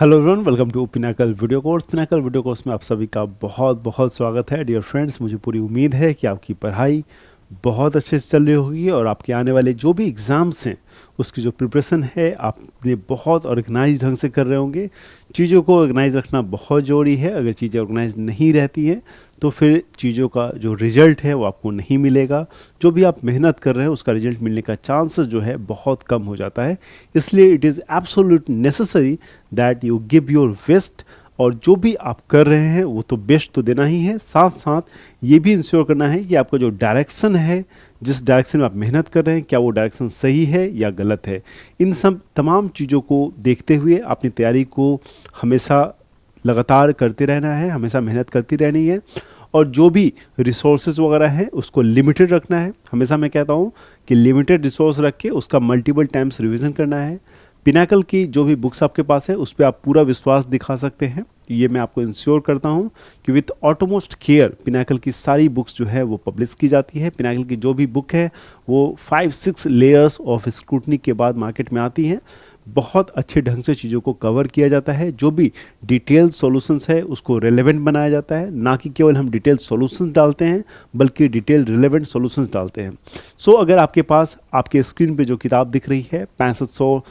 Hello everyone, welcome to Pinnacle video course. Pinnacle video course में आप सभी का बहुत बहुत स्वागत है। डियर फ्रेंड्स, मुझे पूरी उम्मीद है कि आपकी पढ़ाई बहुत अच्छे से चल रही होगी और आपके आने वाले जो भी एग्ज़ाम्स हैं उसकी जो प्रिपरेशन है आपने बहुत ऑर्गेनाइज ढंग से कर रहे होंगे। चीज़ों को ऑर्गेनाइज रखना बहुत ज़रूरी है। अगर चीज़ें ऑर्गेनाइज नहीं रहती हैं तो फिर चीज़ों का जो रिज़ल्ट है वो आपको नहीं मिलेगा। जो भी आप मेहनत कर रहे हैं उसका रिज़ल्ट मिलने का चांसेस जो है बहुत कम हो जाता है। इसलिए it is absolute necessary that you give your best. और जो भी आप कर रहे हैं वो तो बेस्ट तो देना ही है, साथ साथ ये भी इंश्योर करना है कि आपका जो डायरेक्शन है, जिस डायरेक्शन में आप मेहनत कर रहे हैं, क्या वो डायरेक्शन सही है या गलत है। इन सब तमाम चीज़ों को देखते हुए अपनी तैयारी को हमेशा लगातार करते रहना है, हमेशा मेहनत करती रहनी है। और जो भी रिसोर्सेज वगैरह है उसको लिमिटेड रखना है। हमेशा मैं कहता हूँ कि लिमिटेड रिसोर्स रख के उसका मल्टीपल टाइम्स रिवीजन करना है। पिनाकल की जो भी बुक्स आपके पास है उस पर आप पूरा विश्वास दिखा सकते हैं। ये मैं आपको इंश्योर करता हूँ कि विथ ऑटोमोस्ट केयर पिनाकल की सारी बुक्स जो है वो पब्लिश की जाती है। पिनाकल की जो भी बुक है वो 5-6 लेयर्स ऑफ स्क्रूटनी के बाद मार्केट में आती है। बहुत अच्छे ढंग से चीज़ों को कवर किया जाता है। जो भी डिटेल सॉल्यूशंस है उसको रेलेवेंट बनाया जाता है, ना कि केवल हम डिटेल सॉल्यूशंस डालते हैं बल्कि डिटेल रिलेवेंट सॉल्यूशंस डालते हैं। सो अगर आपके पास आपके स्क्रीन पे जो किताब दिख रही है 6500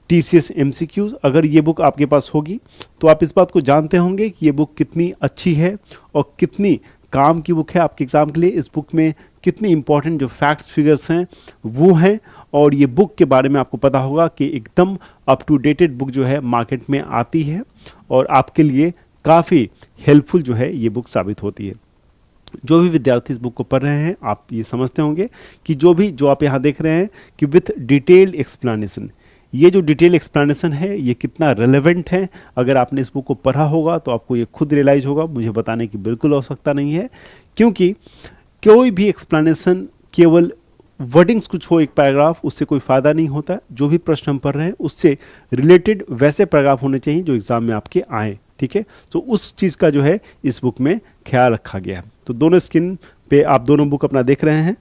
TCS MCQs, अगर ये बुक आपके पास होगी तो आप इस बात को जानते होंगे कि ये बुक कितनी अच्छी है और कितनी काम की बुक है आपके एग्ज़ाम के लिए। इस बुक में कितनी इंपॉर्टेंट जो फैक्ट्स फिगर्स हैं वो हैं, और ये बुक के बारे में आपको पता होगा कि एकदम अप टू डेटेड बुक जो है मार्केट में आती है और आपके लिए काफ़ी हेल्पफुल जो है ये बुक साबित होती है। जो भी विद्यार्थी इस बुक को पढ़ रहे हैं आप ये समझते होंगे कि जो आप यहाँ देख रहे हैं कि विथ डिटेल्ड एक्सप्लेनेशन, ये जो डिटेल एक्सप्लेनेशन है ये कितना रेलेवेंट है। अगर आपने इस बुक को पढ़ा होगा तो आपको ये खुद रियलाइज होगा, मुझे बताने की बिल्कुल आवश्यकता नहीं है। क्योंकि कोई भी एक्सप्लेनेशन केवल वर्डिंग्स कुछ हो एक पैराग्राफ, उससे कोई फ़ायदा नहीं होता। जो भी प्रश्न हम पढ़ रहे हैं उससे रिलेटेड वैसे पैराग्राफ होने चाहिए जो एग्ज़ाम में आपके आए, ठीक है। तो उस चीज़ का जो है इस बुक में ख्याल रखा गया है। तो दोनों स्क्रीन पे आप दोनों बुक अपना देख रहे हैं,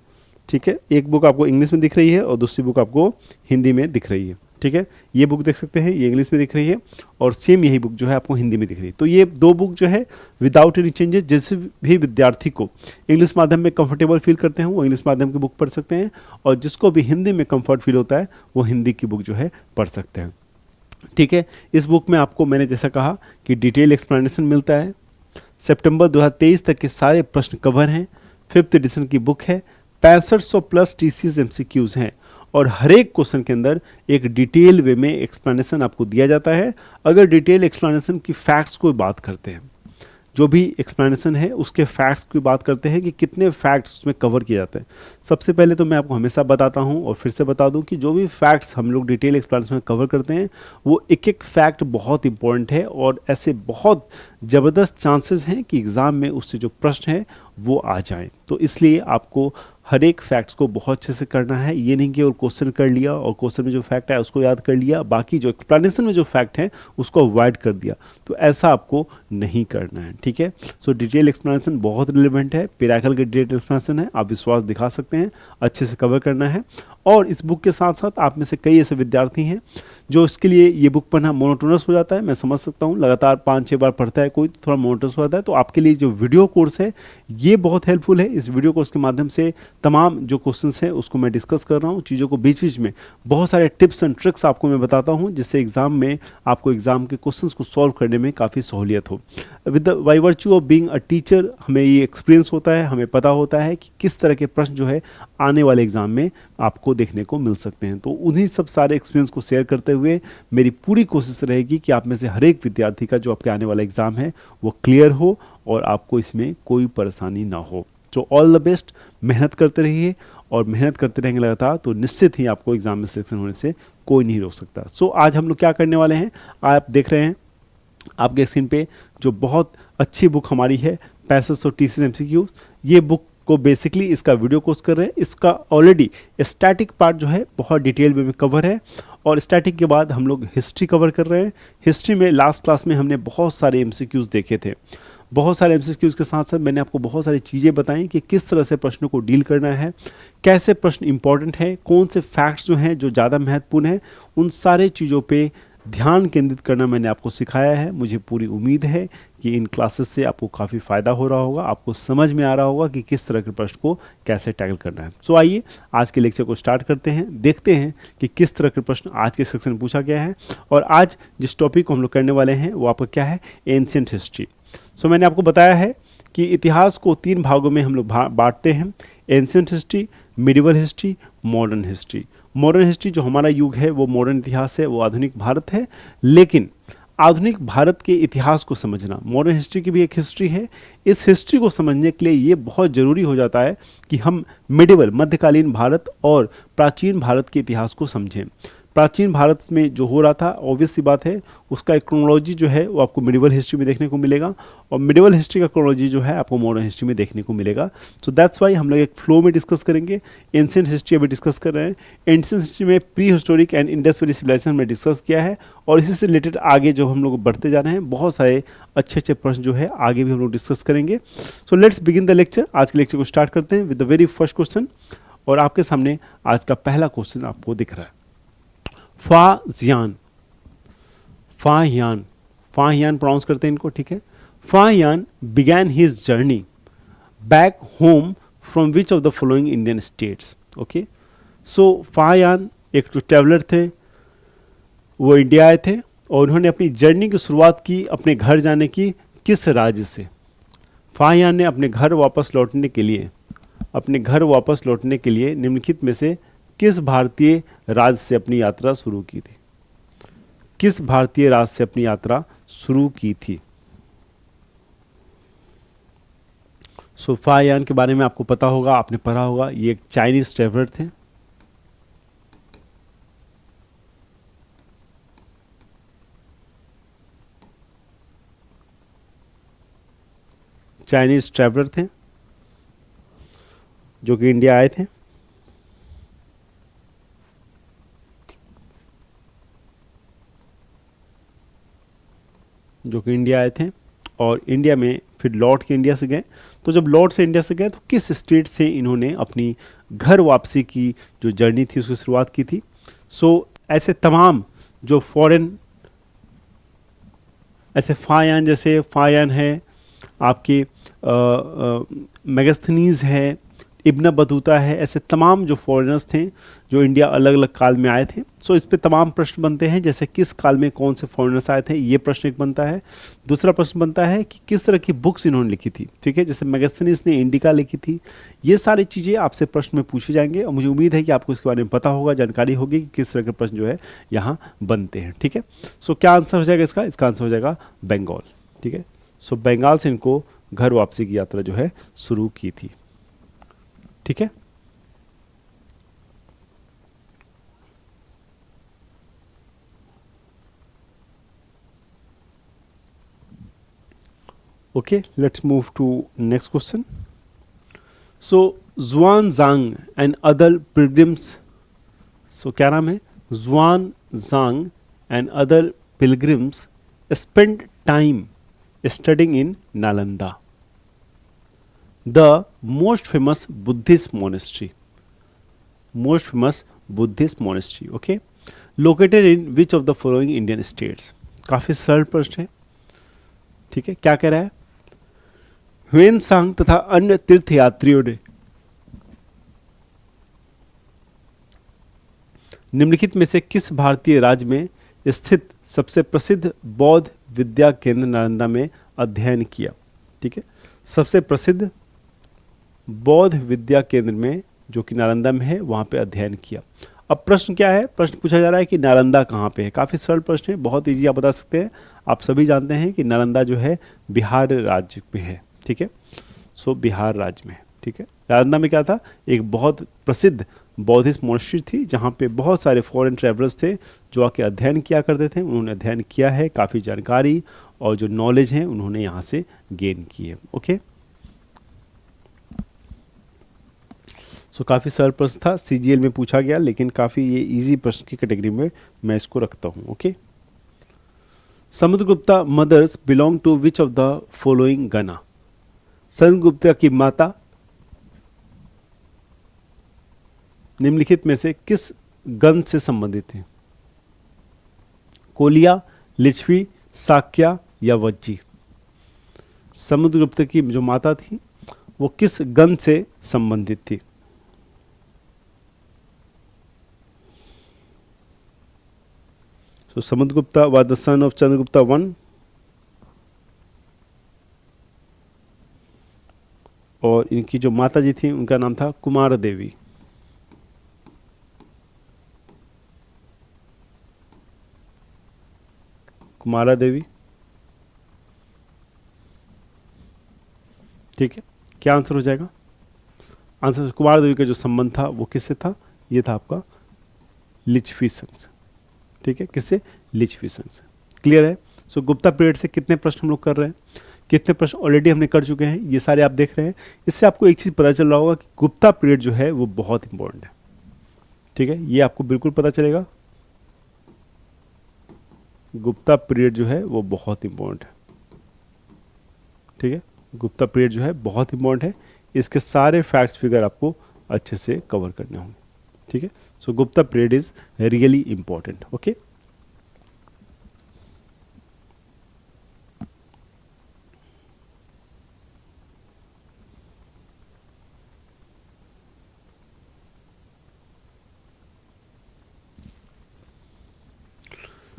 ठीक है। एक बुक आपको इंग्लिश में दिख रही है और दूसरी बुक आपको हिंदी में दिख रही है, ठीक है। ये बुक देख सकते हैं, ये इंग्लिश में दिख रही है और सेम यही बुक जो है आपको हिंदी में दिख रही है। तो ये दो बुक जो है विदाउट एनी चेंजेस, जिस भी विद्यार्थी को इंग्लिश माध्यम में कंफर्टेबल फील करते हैं वो इंग्लिश माध्यम की बुक पढ़ सकते हैं, और जिसको भी हिंदी में कंफर्ट फील होता है वो हिंदी की बुक जो है पढ़ सकते हैं, ठीक है। इस बुक में आपको मैंने जैसा कहा कि डिटेल एक्सप्लेनेशन मिलता है। सितंबर 2023 तक के सारे प्रश्न कवर हैं। 5th एडिशन की बुक है। 6500 प्लस TCS MCQs हैं और हर एक क्वेश्चन के अंदर एक डिटेल वे में एक्सप्लेनेशन आपको दिया जाता है। अगर डिटेल एक्सप्लेनेशन की फैक्ट्स को बात करते हैं, जो भी एक्सप्लेनेशन है उसके फैक्ट्स की बात करते हैं कि कितने फैक्ट्स उसमें कवर किए जाते हैं। सबसे पहले तो मैं आपको हमेशा बताता हूं और फिर से बता दूं कि जो भी फैक्ट्स हम लोग डिटेल एक्सप्लेनेशन में कवर करते हैं वो एक एक फैक्ट बहुत इंपॉर्टेंट है और ऐसे बहुत ज़बरदस्त चांसेस हैं कि एग्ज़ाम में उससे जो प्रश्न है वो आ जाएं। तो इसलिए आपको हर एक फैक्ट्स को बहुत अच्छे से करना है। ये नहीं कि और क्वेश्चन कर लिया और क्वेश्चन में जो फैक्ट है उसको याद कर लिया, बाकी जो एक्सप्लेनेशन में जो फैक्ट है उसको अवॉइड कर दिया, तो ऐसा आपको नहीं करना है, ठीक है। सो डिटेल एक्सप्लेनेशन बहुत रिलेवेंट है। पिनाकल के डिटेल एक्सप्लेनेशन है, आप विश्वास दिखा सकते हैं, अच्छे से कवर करना है। और इस बुक के साथ साथ आप में से कई ऐसे विद्यार्थी हैं जो इसके लिए ये बुक पढ़ना मोनोटोनस हो जाता है। मैं समझ सकता हूँ, लगातार 5-6 बार पढ़ता है कोई, थोड़ा मोनोटोनस हो जाता है। तो आपके लिए जो वीडियो कोर्स है ये बहुत हेल्पफुल है। इस वीडियो कोर्स के माध्यम से तमाम जो क्वेश्चंस हैं उसको मैं डिस्कस कर रहा हूँ, चीज़ों को बीच बीच में बहुत सारे टिप्स एंड ट्रिक्स आपको मैं बताता हूँ जिससे एग्जाम में आपको एग्जाम के क्वेश्चंस को सॉल्व करने में काफ़ी सहूलियत हो। With the by virtue of being a teacher हमें ये एक्सपीरियंस होता है, हमें पता होता है कि किस तरह के प्रश्न जो है आने वाले एग्जाम में आपको देखने को मिल सकते हैं। तो उन्हीं सब सारे एक्सपीरियंस को शेयर करते हुए मेरी पूरी कोशिश रहेगी कि आप में से हर एक विद्यार्थी का जो आपके आने वाला एग्जाम है वो क्लियर हो और आपको इसमें कोई परेशानी ना हो। तो ऑल द बेस्ट, मेहनत करते रहिए और मेहनत करते रहेंगे लगातार तो निश्चित ही आपको एग्जाम में सिलेक्शन होने से कोई नहीं रोक सकता। सो आज हम लोग क्या करने वाले हैं, आप देख रहे हैं आपके स्क्रीन पे जो बहुत अच्छी बुक हमारी है 6500 TCS MCQ। ये बुक को बेसिकली इसका वीडियो कोर्स कर रहे हैं। इसका ऑलरेडी स्टैटिक पार्ट जो है बहुत डिटेल में कवर है और स्टैटिक के बाद हम लोग हिस्ट्री कवर कर रहे हैं। हिस्ट्री में लास्ट क्लास में हमने बहुत सारे MCQs देखे थे। बहुत सारे MCQs के साथ साथ मैंने आपको बहुत सारी चीज़ें बताई कि किस तरह से प्रश्नों को डील करना है, कैसे प्रश्न इंपॉर्टेंट है, कौन से फैक्ट्स जो हैं जो ज़्यादा महत्वपूर्ण है, उन सारे चीज़ों पे ध्यान केंद्रित करना मैंने आपको सिखाया है। मुझे पूरी उम्मीद है कि इन क्लासेस से आपको काफ़ी फ़ायदा हो रहा होगा, आपको समझ में आ रहा होगा कि किस तरह के प्रश्न को कैसे टैकल करना है। सो आइए आज के लेक्चर को स्टार्ट करते हैं, देखते हैं कि किस तरह के प्रश्न आज के सेक्शन में पूछा गया है। और आज जिस टॉपिक को हम लोग करने वाले हैं वो आपका क्या है, एंशिएंट हिस्ट्री। सो मैंने आपको बताया है कि इतिहास को 3 भागों में हम लोग बांटते हैं, ancient history, medieval history, modern history. Modern history जो हमारा युग है वो मॉडर्न इतिहास है, वो आधुनिक भारत है। लेकिन आधुनिक भारत के इतिहास को समझना, मॉडर्न हिस्ट्री की भी एक हिस्ट्री है। इस हिस्ट्री को समझने के लिए ये बहुत ज़रूरी हो जाता है कि हम मिडिवल मध्यकालीन भारत और प्राचीन भारत के इतिहास को समझें। प्राचीन भारत में जो हो रहा था, ऑब्वियस सी बात है, उसका एक क्रोनोलॉजी जो है वो आपको मिडिवल हिस्ट्री में देखने को मिलेगा, और मिडिवल हिस्ट्री का क्रोनोलॉजी जो है आपको मॉडर्न हिस्ट्री में देखने को मिलेगा। सो दैट्स वाई हम लोग एक फ्लो में डिस्कस करेंगे। एंशिएंट हिस्ट्री अभी डिस्कस कर रहे हैं। एंशिएंट हिस्ट्री में pre historic and Indus valley civilisation में डिस्कस किया है, और इसी से रिलेटेड आगे जो हम लोग बढ़ते जा रहे हैं, बहुत सारे अच्छे अच्छे प्रश्न जो है आगे भी हम लोग डिस्कस करेंगे। So let's begin the lecture. आज के लेक्चर को स्टार्ट करते हैं with the very first question, और आपके सामने आज का पहला क्वेश्चन आपको दिख रहा है। फाहियान, फाहियान, फाहियान प्रोनाउंस करते हैं इनको, ठीक है। Fahien began his journey back home from which of the following Indian states. Okay, so Fahien एक जो ट्रैवलर थे, वो इंडिया आए थे और उन्होंने अपनी जर्नी की शुरुआत की अपने घर जाने की किस राज्य से। फाहियान ने अपने घर वापस लौटने के लिए निम्नलिखित में से किस भारतीय राज्य से अपनी यात्रा शुरू की थी। किस भारतीय राज्य से अपनी यात्रा शुरू की थी। सो फाहियान के बारे में आपको पता होगा, आपने पढ़ा होगा, ये एक चाइनीज ट्रैवलर थे। चाइनीज ट्रैवलर थे जो कि इंडिया आए थे। और इंडिया में फिर लौट के इंडिया से गए। तो जब लौट से इंडिया से गए तो किस स्टेट से इन्होंने अपनी घर वापसी की जो जर्नी थी उसकी शुरुआत की थी। सो ऐसे तमाम जो फॉरेन, ऐसे फाहियान है, आपके मेगास्थनीज है, इब्न बतूता है, ऐसे तमाम जो फॉरेनर्स थे जो इंडिया अलग अलग काल में आए थे। सो इस पे तमाम प्रश्न बनते हैं, जैसे किस काल में कौन से फॉरेनर्स आए थे, ये प्रश्न एक बनता है। दूसरा प्रश्न बनता है कि किस तरह की बुक्स इन्होंने लिखी थी, ठीक है, जैसे मेगास्थनीज ने इंडिका लिखी थी। ये सारी चीज़ें आपसे प्रश्न में पूछे जाएंगे, और मुझे उम्मीद है कि आपको इसके बारे में पता होगा, जानकारी होगी कि किस तरह के प्रश्न जो है यहाँ बनते हैं, ठीक है। सो क्या आंसर हो जाएगा इसका आंसर हो जाएगा बंगाल, ठीक है। सो बंगाल से इनको घर वापसी की यात्रा जो है शुरू की थी, ठीक है। Okay, let's move to next question. So Xuanzang and other pilgrims, so क्या नाम है, Xuanzang and other pilgrims spend time studying in Nalanda, the most famous Buddhist monastery, okay, located in which of the following Indian states। काफी सरल प्रश्न है, ठीक है। क्या कह रहा है, ह्वेनसांग तथा अन्य तीर्थयात्रियों ने निम्नलिखित में से किस भारतीय राज्य में स्थित सबसे प्रसिद्ध बौद्ध विद्या केंद्र नालंदा में अध्ययन किया, ठीक है। सबसे प्रसिद्ध बौद्ध विद्या केंद्र में जो कि नालंदा में है, वहां पे अध्ययन किया। अब प्रश्न क्या है, प्रश्न पूछा जा रहा है कि नालंदा कहाँ पे है। काफ़ी सरल प्रश्न है, बहुत इजी, आप बता सकते हैं। आप सभी जानते हैं कि नालंदा जो है बिहार राज्य में है, ठीक है। सो बिहार राज्य में है, ठीक है। नालंदा में क्या था, एक बहुत प्रसिद्ध बौद्धिस्ट मोनेस्ट्री थी, जहाँ पे बहुत सारे फॉरेन ट्रैवलर्स थे जो आके अध्ययन किया करते थे। उन्होंने अध्ययन किया है, काफ़ी जानकारी और जो नॉलेज है उन्होंने यहाँ से गेन की है, ओके। सो काफ़ी सरल प्रश्न था, सीजीएल में पूछा गया, लेकिन काफ़ी ये इजी प्रश्न की कैटेगरी में मैं इसको रखता हूँ, okay. Samudragupta mother's belong to which of the following gana. Samudragupta की माता निम्नलिखित में से किस गण से संबंधित है। कोलिया, लिच्छवी, शाक्या या वज्जी। समुद्रगुप्त की जो माता थी वो किस गण से संबंधित थी? So Samudragupta was the son of Chandragupta I और इनकी जो माता जी थी उनका नाम था कुमार देवी। कुमारा देवी, ठीक है। क्या आंसर हो जाएगा? आंसर कुमार देवी का जो संबंध था वो किससे था? ये था आपका लिच्छवी संघ से, ठीक है। किससे? लिच्छवी संघ से। क्लियर है? सो गुप्ता पीरियड से कितने प्रश्न हम लोग कर रहे हैं? कितने प्रश्न ऑलरेडी हमने कर चुके हैं, ये सारे आप देख रहे हैं। इससे आपको एक चीज़ पता चल रहा होगा कि गुप्ता पीरियड जो है वो बहुत इंपॉर्टेंट है, ठीक है। ये आपको बिल्कुल पता चलेगा, गुप्ता पीरियड जो है वो बहुत इंपॉर्टेंट है, ठीक है। गुप्ता पीरियड जो है बहुत इंपॉर्टेंट है, इसके सारे फैक्ट्स फिगर आपको अच्छे से कवर करने होंगे, ठीक है। So Gupta period is really important, okay.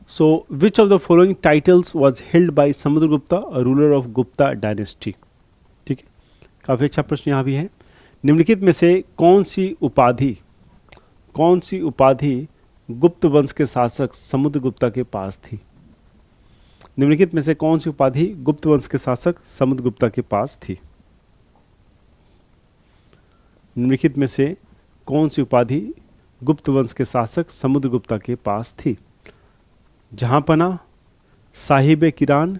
So, which of the following titles was held by Samudragupta, a ruler of Gupta dynasty? ठीक है, काफी अच्छा प्रश्न यहाँ भी है। निम्नलिखित में से कौन सी उपाधि गुप्त वंश के शासक समुद्रगुप्ता के पास थी? निम्नलिखित में से कौन सी उपाधि गुप्त वंश के शासक समुद्रगुप्ता के पास थी? निम्नलिखित में से कौन सी उपाधि गुप्त वंश के शासक समुद्रगुप्ता के पास थी? जहांपना, साहिब किरान,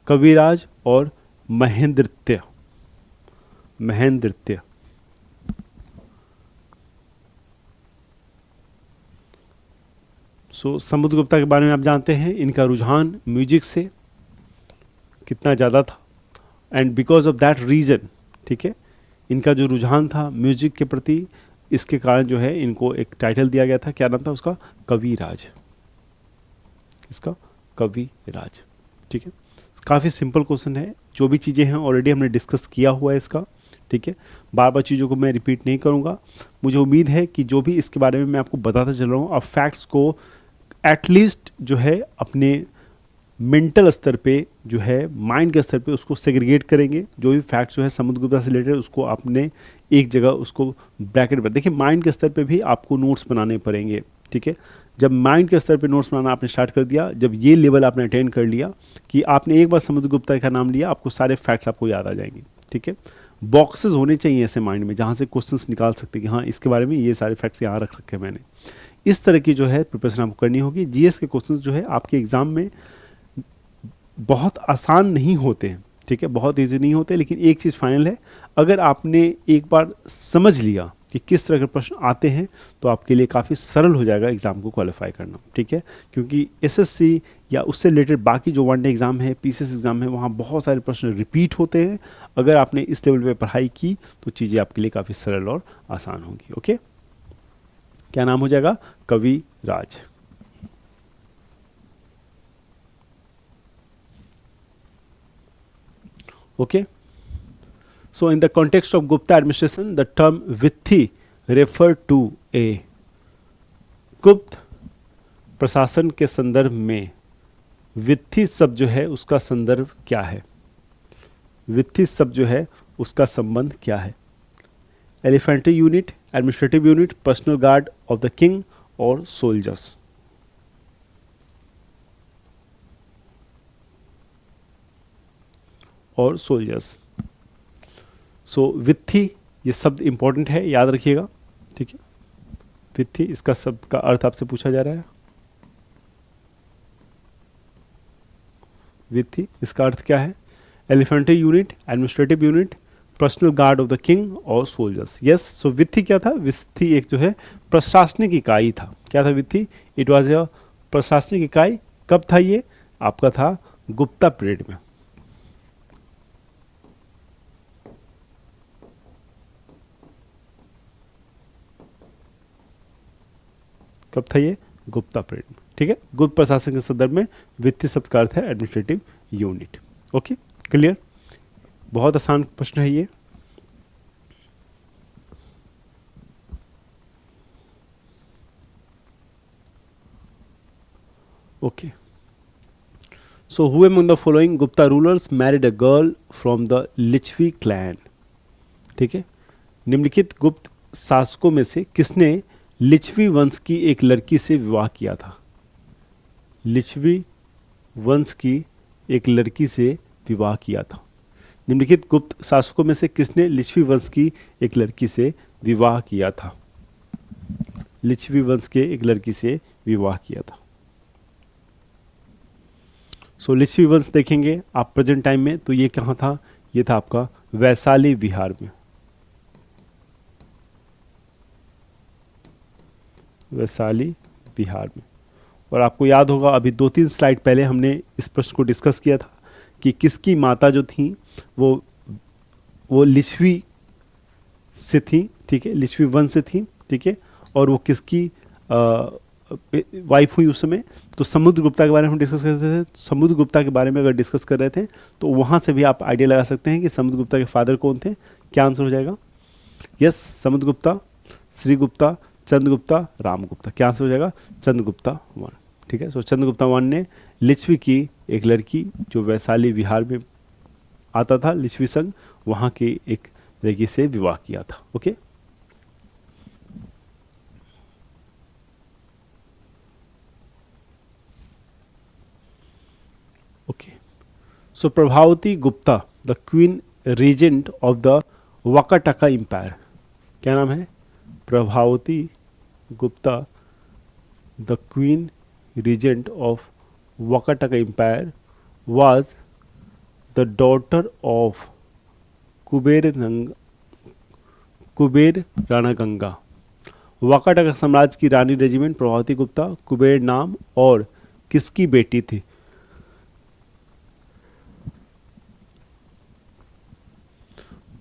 कविराज और महेंद्रत्य। समुद्रगुप्ता के बारे में आप जानते हैं, इनका रुझान म्यूजिक से कितना ज़्यादा था, and because of that reason, ठीक है, इनका जो रुझान था म्यूजिक के प्रति, इसके कारण जो है इनको एक टाइटल दिया गया था। क्या नाम था उसका? कविराज। इसका कविराज, ठीक है। काफ़ी सिंपल क्वेश्चन है, जो भी चीज़ें हैं ऑलरेडी हमने डिस्कस किया हुआ है इसका, ठीक है। बार बार चीज़ों को मैं रिपीट नहीं करूँगा। मुझे उम्मीद है कि जो भी इसके बारे में मैं आपको बताता चल रहा हूँ, आप फैक्ट्स को एटलीस्ट जो है अपने मेंटल स्तर पे, जो है माइंड के स्तर पे उसको सेग्रीगेट करेंगे। जो भी फैक्ट्स जो है समुद्रगुप्ता से रिलेटेड उसको आपने एक जगह उसको ब्रैकेट पर, देखिए माइंड के स्तर पे भी आपको नोट्स बनाने पड़ेंगे, ठीक है। जब माइंड के स्तर पे नोट्स बनाना आपने स्टार्ट कर दिया, जब ये लेवल आपने अटेंड कर लिया कि आपने एक बार समुद्रगुप्ता का नाम लिया, आपको सारे फैक्ट्स आपको याद आ जाएंगे, ठीक है। बॉक्सेस होने चाहिए ऐसे माइंड में जहाँ से क्वेश्चंस निकाल सकते हैं कि हाँ इसके बारे में ये सारे फैक्ट्स यहाँ रख रखे हैं मैंने। इस तरह की जो है प्रिपरेशन आपको करनी होगी। जीएस के क्वेश्चंस जो है आपके एग्जाम में बहुत आसान नहीं होते हैं, ठीक है, बहुत इजी नहीं होते, लेकिन एक चीज़ फाइनल है, अगर आपने एक बार समझ लिया कि किस तरह के प्रश्न आते हैं तो आपके लिए काफ़ी सरल हो जाएगा एग्ज़ाम को क्वालिफाई करना, ठीक है। क्योंकि एसएससी या उससे रिलेटेड बाकी जो वनडे एग्ज़ाम है, पीसीएस एग्ज़ाम है, वहाँ बहुत सारे प्रश्न रिपीट होते हैं। अगर आपने इस लेवल पे पढ़ाई की तो चीज़ें आपके लिए काफ़ी सरल और आसान होंगी, ओके। क्या नाम हो जाएगा? कविराज। Okay, so in the context of Gupta administration, the term Vithi referred to a गुप्त प्रशासन के संदर्भ में वित्थी शब्द जो है उसका संदर्भ क्या है? वित्थी शब्द जो है उसका संबंध क्या है? Elephantry unit, administrative unit, personal guard of the king और सोल्जर्स। और सोल्जर्स। सो वित्थी ये शब्द इंपॉर्टेंट है, याद रखिएगा, ठीक है। वित्थी, इसका शब्द का अर्थ आपसे पूछा जा रहा है। वित्थी इसका अर्थ क्या है? Elephantry unit, administrative unit, personal guard of the king और सोल्जर्स। यस, सो वित्थी क्या था? वित्थी एक जो है प्रशासनिक इकाई था। क्या था वित्थी? इट वाज अ प्रशासनिक इकाई। कब था ये? आपका था गुप्ता पीरियड में। कब था ये? गुप्ता पीरियड में, ठीक है। गुप्त प्रशासन के संदर्भ में वित्तीय शब्द का अर्थ है एडमिनिस्ट्रेटिव यूनिट। Okay, clear. बहुत आसान प्रश्न है ये। Okay, so who among the following Gupta rulers married a girl from the Licchavi clan, ठीक है। निम्नलिखित गुप्त शासकों में से किसने लिच्छवी वंश की एक लड़की से विवाह किया था? लिच्छवी वंश की एक लड़की से विवाह किया था। निम्नलिखित गुप्त शासकों में से किसने लिच्छवी वंश की एक लड़की से विवाह किया था? लिच्छवी वंश के एक लड़की से विवाह किया था। सो लिच्छवी वंश देखेंगे आप प्रेजेंट टाइम में, तो ये कहाँ था? ये था आपका वैशाली बिहार में। वैशाली बिहार में। और आपको याद होगा अभी 2-3 स्लाइड पहले हमने इस प्रश्न को डिस्कस किया था कि किसकी माता जो थी वो लिच्छवी से थी, ठीक है, लिच्छवी वंश से थी, ठीक है। और वो किसकी वाइफ हुई उस समय? तो समुद्रगुप्ता के बारे में हम डिस्कस कर रहे थे। समुद्रगुप्ता के बारे में अगर डिस्कस कर रहे थे तो वहाँ से भी आप आइडिया लगा सकते हैं कि समुद्रगुप्ता के फादर कौन थे। क्या आंसर हो जाएगा? यस, समुद्रगुप्ता, श्रीगुप्ता, चंद्रगुप्ता, रामगुप्ता। क्या आंसर हो जाएगा? चंद्रगुप्ता वन, ठीक है। सो चंद्रगुप्ता वन ने लिच्छवी की एक लड़की जो वैशाली बिहार में आता था, लिच्छवी संघ, वहाँ की एक लड़की से विवाह किया था। Okay, okay. So Prabhavati Gupta the queen regent of the Vakataka empire, क्या नाम है? Prabhavati Gupta the queen regent of Wakataka Empire was the daughter of Kubera Rana Ganga. Vakataka साम्राज्य की रानी रेजिमेंट प्रभावती गुप्ता कुबेर नाम और किसकी बेटी थी?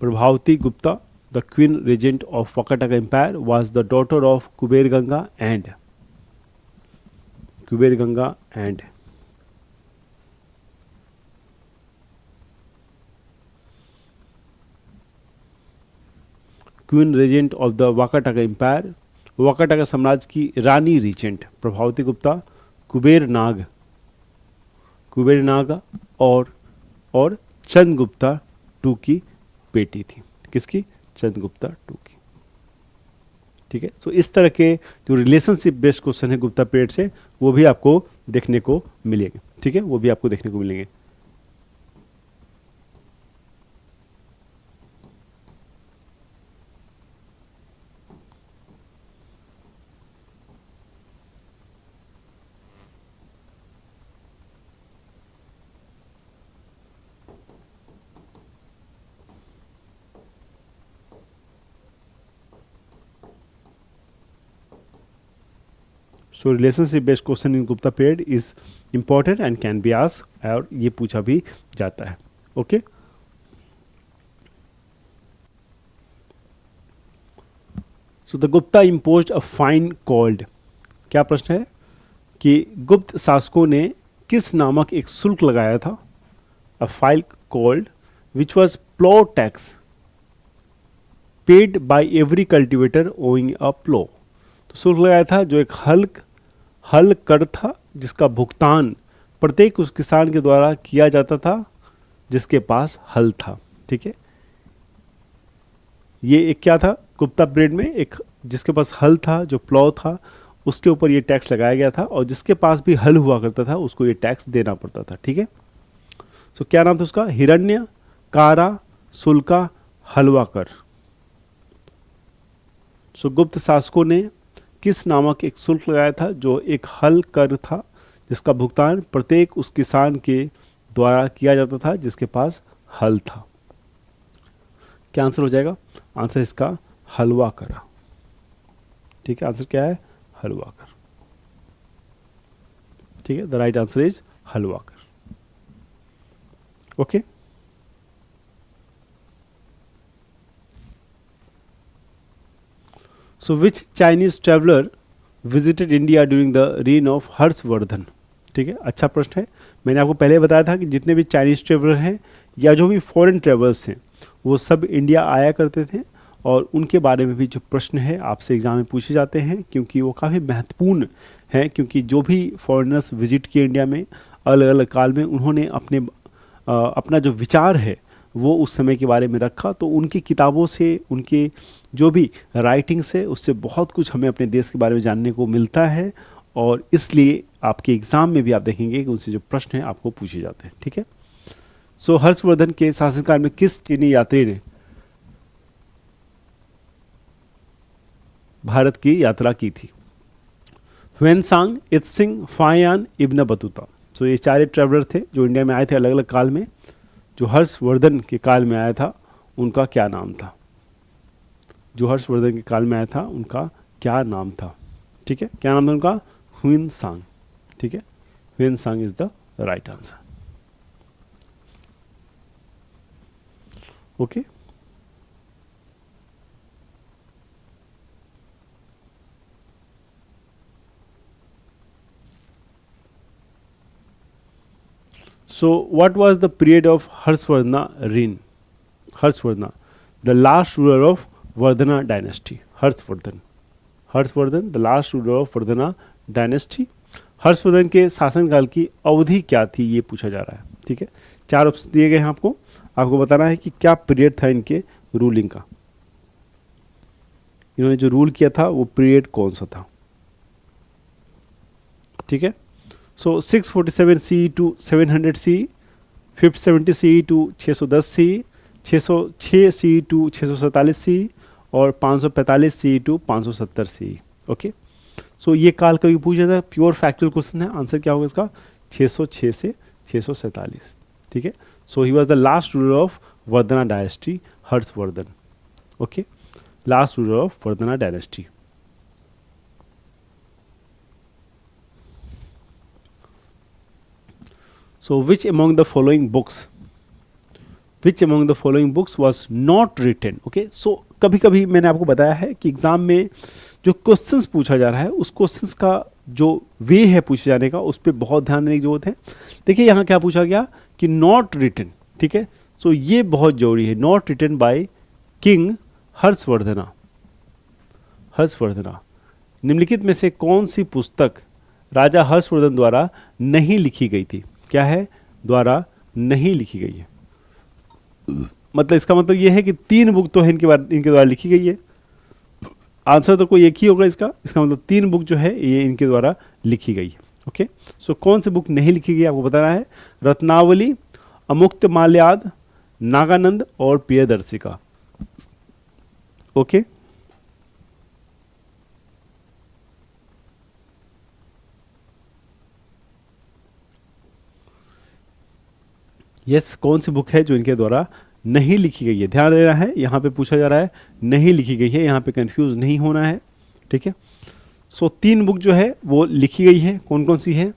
Prabhavati Gupta the queen regent of Vakataka empire was the daughter of Kubera Ganga and queen regent of the Vakataka empire, Vakataka साम्राज्य की रानी रीजेंट प्रभावती गुप्ता कुबेर नाग और चंद्रगुप्ता टू की बेटी थी। किसकी? चंद्रगुप्ता टू की, ठीक है। सो इस तरह के जो रिलेशनशिप बेस्ड क्वेश्चन है गुप्ता पीरियड से, वो भी आपको देखने को मिलेंगे, ठीक है, वो भी आपको देखने को मिलेंगे। So relationship based question in Gupta period is important and can be asked, और ये पूछा भी जाता है। Okay, so the Gupta imposed a fine called, क्या प्रश्न है कि गुप्त शासकों ने किस नामक एक शुल्क लगाया था? A fine called which was plough tax paid by every cultivator owing a plough. तो शुल्क लगाया था जो एक हल कर था, जिसका भुगतान प्रत्येक उस किसान के द्वारा किया जाता था जिसके पास हल था, ठीक है। ये एक क्या था गुप्ता पीरियड में? एक जिसके पास हल था, जो प्लॉ था, उसके ऊपर ये टैक्स लगाया गया था, और जिसके पास भी हल हुआ करता था उसको ये टैक्स देना पड़ता था, ठीक है। सो क्या नाम था उसका? हिरण्य कारा शुल्का हलवा कर। सो गुप्त शासकों ने किस नामक एक शुल्क लगाया था जो एक हल कर था, जिसका भुगतान प्रत्येक उस किसान के द्वारा किया जाता था जिसके पास हल था? क्या आंसर हो जाएगा? आंसर इसका हलवा कर, ठीक है। आंसर क्या है? हलवा कर, ठीक है। The right answer is Halwakar. Okay, so which Chinese traveller visited India during the reign of Harshavardhan? ठीक है, अच्छा प्रश्न है। मैंने आपको पहले बताया था कि जितने भी चाइनीज़ ट्रेवलर हैं या जो भी फॉरेन ट्रेवलर्स हैं वो सब इंडिया आया करते थे, और उनके बारे में भी जो प्रश्न है आपसे एग्ज़ाम में पूछे जाते हैं, क्योंकि वो काफ़ी महत्वपूर्ण हैं। क्योंकि जो भी फॉरेनर्स विजिट किए इंडिया में अलग अलग काल में, उन्होंने अपना जो विचार है वो उस समय के बारे में रखा। तो उनकी किताबों से, उनके जो भी राइटिंग्स है, उससे बहुत कुछ हमें अपने देश के बारे में जानने को मिलता है, और इसलिए आपके एग्ज़ाम में भी आप देखेंगे कि उनसे जो प्रश्न हैं आपको पूछे जाते हैं। ठीक है, सो हर्षवर्धन के शासनकाल में किस चीनी यात्री ने भारत की यात्रा की थी? Hiuen Tsang, Itsing, Fahien, Ibn Battuta. So ये चारे ट्रैवलर थे जो इंडिया में आए थे अलग अलग काल में। जो हर्षवर्धन के काल में आया था उनका क्या नाम था? जो हर्षवर्धन के काल में आया था उनका क्या नाम था? ठीक है, क्या नाम था उनका? ह्वेनसांग। ठीक है, Hiuen Tsang is the right answer. Okay, so what was the period of Harshvardhana reign? Harshvardhana, the last ruler of Vardhana dynasty. Harshvardhan the last ruler of Vardhana dynasty. Harshvardhan के शासनकाल की अवधि क्या थी, ये पूछा जा रहा है। ठीक है, 4 ऑप्शन दिए गए हैं आपको बताना है कि क्या पीरियड था इनके रूलिंग का। इन्होंने जो रूल किया था वो पीरियड कौन सा था? ठीक है, so 647 C to 700 C, 570 C to 610 C, 606 C to 647 C, और 545 सी टू 570 सी। ओके, सो ये काल कभी पूछा था, प्योर फैक्चुअल क्वेश्चन है। आंसर क्या होगा इसका? 606 से 647। ठीक है, so he was the last ruler of Vardhana dynasty, Harshvardhan. Okay, last ruler of Vardhana dynasty. So which among the following books was not written? Okay, so कभी कभी मैंने आपको बताया है कि एग्जाम में जो क्वेश्चंस पूछा जा रहा है उस क्वेश्चंस का जो वे है पूछे जाने का, उस पर बहुत ध्यान देने की जरूरत है। देखिए यहाँ क्या पूछा गया कि नॉट रिटन। ठीक है, सो ये बहुत जरूरी है। Not written by king Harshavardhana. निम्नलिखित में से कौन सी पुस्तक राजा हर्षवर्धन द्वारा नहीं लिखी गई थी? क्या है? द्वारा नहीं लिखी गई है। मतलब इसका मतलब यह है कि 3 बुक तो है इनके द्वारा लिखी गई है। आंसर तो कोई एक ही होगा इसका मतलब 3 बुक जो है ये इनके द्वारा लिखी गई है। ओके, सो कौन सी बुक नहीं लिखी गई आपको बताना है? रत्नावली, अमुक्त माल्याद, नागानंद और प्रियदर्शिका। ओके, यस, कौन सी बुक है जो इनके द्वारा नहीं लिखी गई है? ध्यान देना है, यहाँ पे पूछा जा रहा है नहीं लिखी गई है, यहाँ पे कंफ्यूज नहीं होना है। ठीक है, सो 3 बुक जो है वो लिखी गई है। कौन कौन सी है?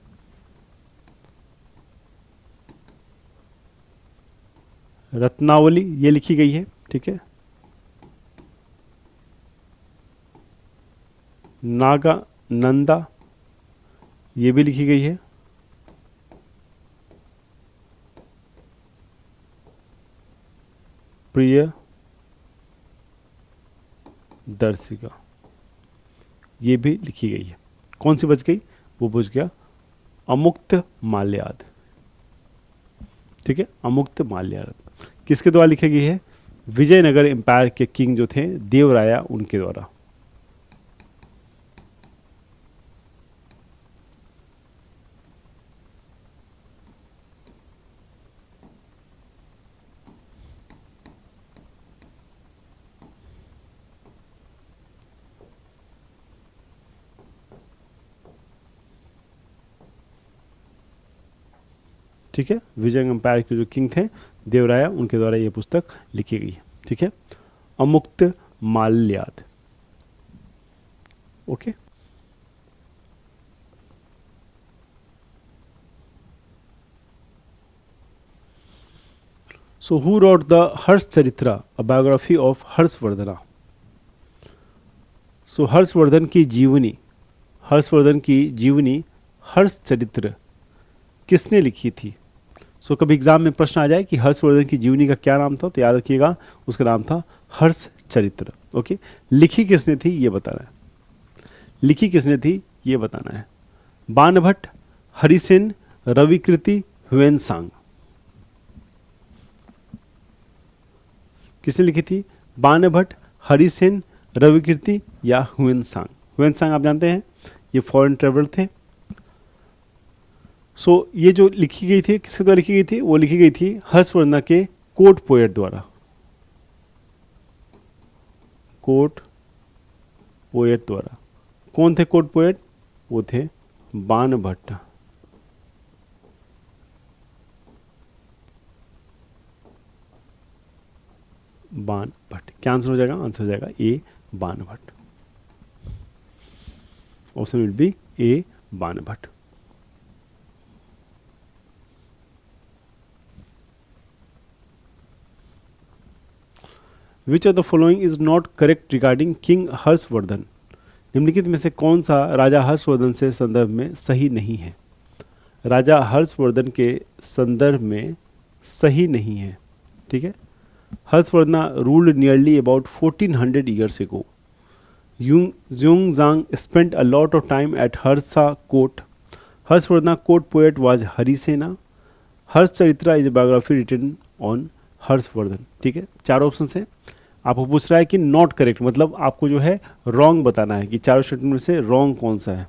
रत्नावली ये लिखी गई है। ठीक है, नागानंदा ये भी लिखी गई है। प्रिय दर्शिका ये भी लिखी गई है। कौन सी बच गई? वो बच गया अमुक्त माल्याद। ठीक है, अमुक्त माल्याद किसके द्वारा लिखी गई है? विजयनगर एम्पायर के किंग जो थे देवराया, उनके द्वारा। ठीक है, विजय एम्पायर के जो किंग थे देवराया, उनके द्वारा ये पुस्तक लिखी गई है। ठीक है, Amuktamalyada. Okay, so who wrote the Harshacharita, a biography of Harshavardhana? So Harshvardhan की जीवनी हर्षवर्धन की जीवनी हर्ष चरित्र किसने लिखी थी? सो कभी एग्जाम में प्रश्न आ जाए कि हर्षवर्धन की जीवनी का क्या नाम था, तो याद रखिएगा उसका नाम था हर्ष चरित्र। ओके, लिखी किसने थी ये बताना है, लिखी किसने थी ये बताना है। बाणभट्ट, हरिसेन, रविकृति, ह्वेनसांग। किसने लिखी थी? बाणभट्ट, हरिसेन, रविकृति या ह्वेनसांग। ह्वेनसांग आप जानते हैं ये फॉरेन ट्रेवलर थे। सो ये जो लिखी गई थी किसके द्वारा लिखी गई थी? वो लिखी गई थी हर्षवर्धन के कोर्ट पोएट द्वारा। कोर्ट पोएट द्वारा। कौन थे कोर्ट पोएट? वो थे बाणभट्ट। बाणभट्ट। क्या आंसर हो जाएगा? आंसर हो जाएगा A Banabhatta. Option will be A Banabhatta. Which of the following is not correct regarding king Harshvardhan? निम्नलिखित में से कौन सा राजा हर्षवर्धन से संदर्भ में सही नहीं है? राजा हर्षवर्धन के संदर्भ में सही नहीं है। ठीक है, Harshvardhan ruled nearly about 1400 years ago. Zhuangzang spent a lot of time at Harsha court. Harshvardhana court poet was Harisena. Harshacharitra is biography written on Harshvardhan. ठीक है, चार ऑप्शन है। आपको पूछ रहा है कि नॉट करेक्ट, मतलब आपको जो है रॉन्ग बताना है कि चारों स्टेटमेंट में से रॉन्ग कौन सा है।